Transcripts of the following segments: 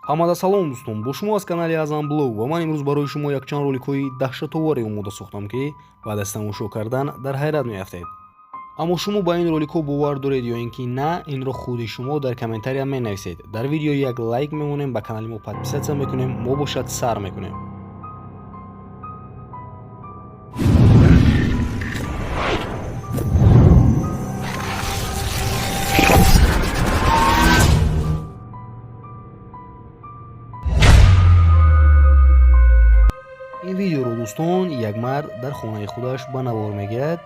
ҳамада салом дӯстон, бо шумо аз канали Азам блог ва ман имрӯз барои шумо якчанд роликҳои даҳшатоваре омода сохтам, ки баъд аз тамошо кардан дар ҳайрат меафтед. аммо шумо ба ин роликҳо бовар доред ё ин ки на, инро худи шумо дар комментария менависед. Дар видео як лайк мемонем, ба канали мо подписатсия мекунем, мо бошад сар мекунем. ин видеоро дӯстон, як мард дар хонаи худаш ба навор мегирад.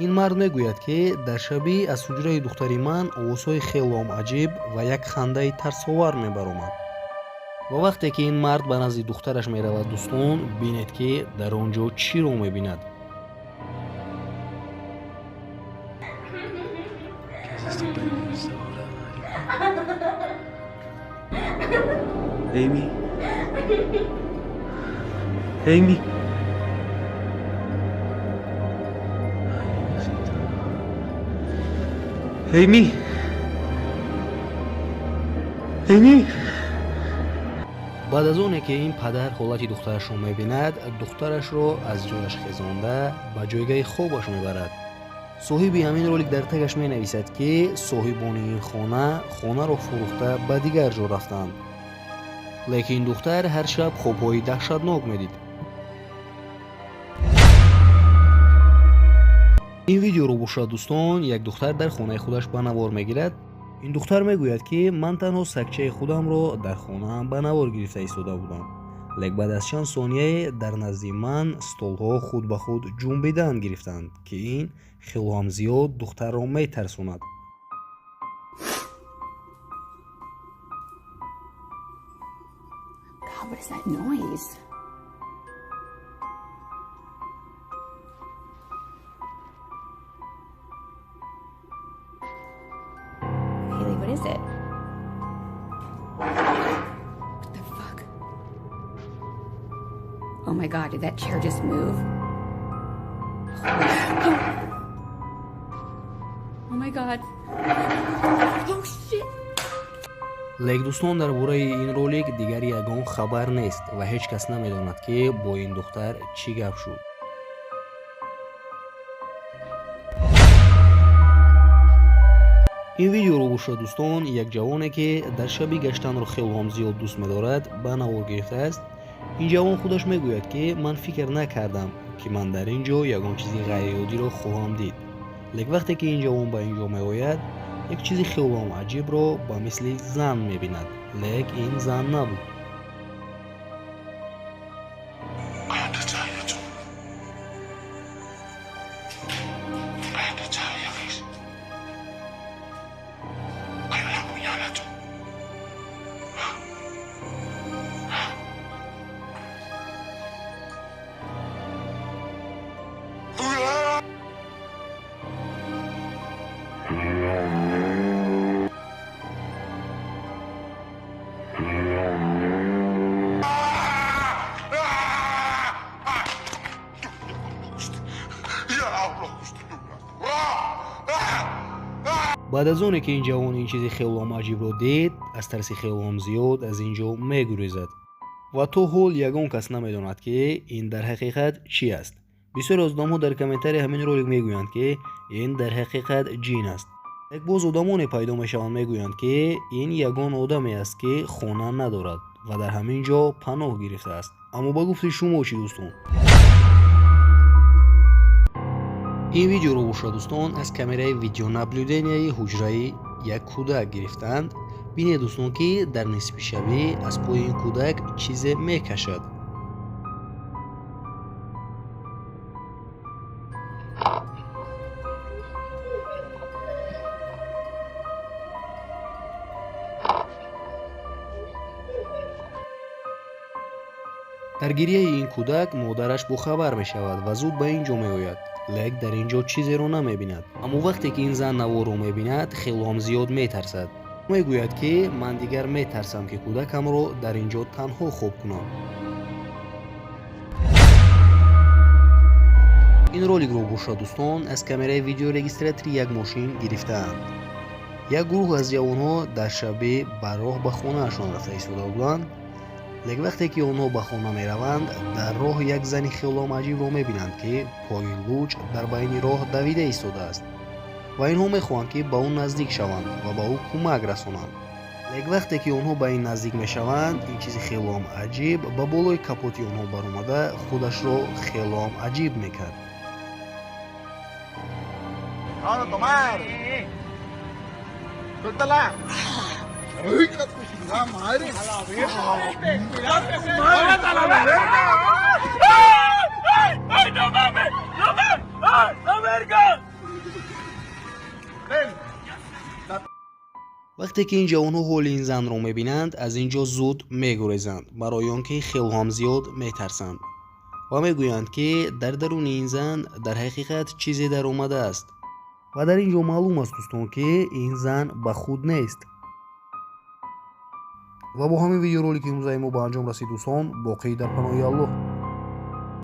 ин мард мегӯяд ки дар шаби аз ҳуҷраи духтари ман овозҳои хелом аҷиб ва як хандаи тарсовар мебаромад. ва вақте ки ин мард ба назди духтараш меравад дӯстон, бинед ки дар он ҷо чиро мебинад. Amy. Amy. Amy. Amy. баъд аз оне ки ин падар ҳолати духтарашро мебинад, духтарашро аз ҷояш хезонда ба ҷойгоҳи хобаш мебарад. соҳиби ҳамин ролик дар тагаш менависад ки соҳибони ин хонаро фурӯхта ба дигар ҷо рафтанд. лекин духтар ҳар шаб хобҳои даҳшатнок медид. ин видеоро бошад дӯстон, як духтар дар хонаи худаш ба навор мегирад. ин духтар мегӯяд ки ман танҳо сагчаи худамро дар хонаам ба навор гирифта истода будам, лек баъд аз чанд сонияе дар назди ман столҳо худ ба худ ҷунбидан гирифтанд, ки ин хело ҳам зиёд духтарро метарсонад. God, what is that noise? Haley, what is it? What the fuck? Oh my God, did that chair just move? Oh my God. Oh shit. лек дӯстон, дар бораи ин ролик дигар ягон хабар нест ва ҳеҷ кас намедонад ки бо ин духтар чӣ гап шуд. ин видеоро бошад дӯстон, як ҷавоне ки дар шаби гаштанро хело ҳам зиёд дӯст медорад ба навор гирифтааст. ин ҷавон худаш мегӯяд ки ман фикр накардам ки ман дар ин ҷо ягон чизи ғайриоддиро хоҳам дид. лек вақте ки ин ҷавон ба ин ҷо меояд, як чизи хелом аҷибро ба мисли зан мебинад, лек ин зан набуд. баъд аз оне ки ин ҷавон ин чизи хелом аҷибро дид, аз тарси хелом зиёд аз ин ҷо мегурезад ва то ҳол ягон кас намедонад ки ин дар ҳақиқат чӣ аст. бисёре аз одамҳо дар комментария ҳамин ролик мегӯянд ки ин дар ҳақиқат ҷин аст. як боз одамоне пайдо мешаванд мегӯянд ки ин ягон одаме аст ки хона надорад ва дар ҳамин ҷо паноҳ гирифтааст. аммо ба гуфти шумо чӣ дӯстон? ин видеоро бошад дӯстон, аз камераи видеонаблюденияи ҳуҷраи як кӯдак гирифтанд. бинед дӯстон ки дар нисфи шабӣ аз пои ин кӯдак чизе мекашад. дар гирияи ин кӯдак модараш бохабар мешавад ва зуд ба ин ҷо меояд, лек дар ин ҷо чизеро намебинад. аммо вақте ки ин зан наворро мебинад, хело ҳам зиёд метарсад. мегӯяд ки ман дигар метарсам ки кӯдакамро дар ин ҷо танҳо хоб кунам. ин роликро бошад дӯстон, аз камераи видеорегистратори як мошин гирифтаанд. як гурӯҳ аз ҷавонҳо дар шабе ба роҳ ба хонаашон рафта истода буданд. лек вақте ки онҳо ба хона мераванд, дар роҳ як зани хелом аҷибро мебинанд, ки пои луч дар байни роҳ давида истодааст ва инҳо мехоҳанд ки ба ӯ наздик шаванд ва ба ӯ кӯмак расонанд. лек вақте ки онҳо ба ин наздик мешаванд, ин чизи хелом аҷиб ба болои капоти онҳо баромада худашро хелом аҷиб мекард. ¡Vamos a tomar! ¡Suéltala! ¡Ay, que la chingada madre! ¡A la verga! ¡Cuidado que se ¡Suéltala a la verga! ¡Ay, ay, no mames! ¡No mames! ¡Ay, la verga! ¡Ven! вақте ки ин ҷавонҳо ҳоли ин занро мебинанд, аз ин ҷо зуд мегурезанд, барои он ки хелҳам зиёд метарсанд ва мегӯянд ки дар даруни ин зан дар ҳақиқат чизе даромадааст. ва дар ин ҷо маълум аст дӯстон, ки ин зан ба худ нест. ва бо ҳамин видеоролики имрӯзаи мо ба анҷом расид дӯстон. боқӣ дар паноҳи Аллоҳ.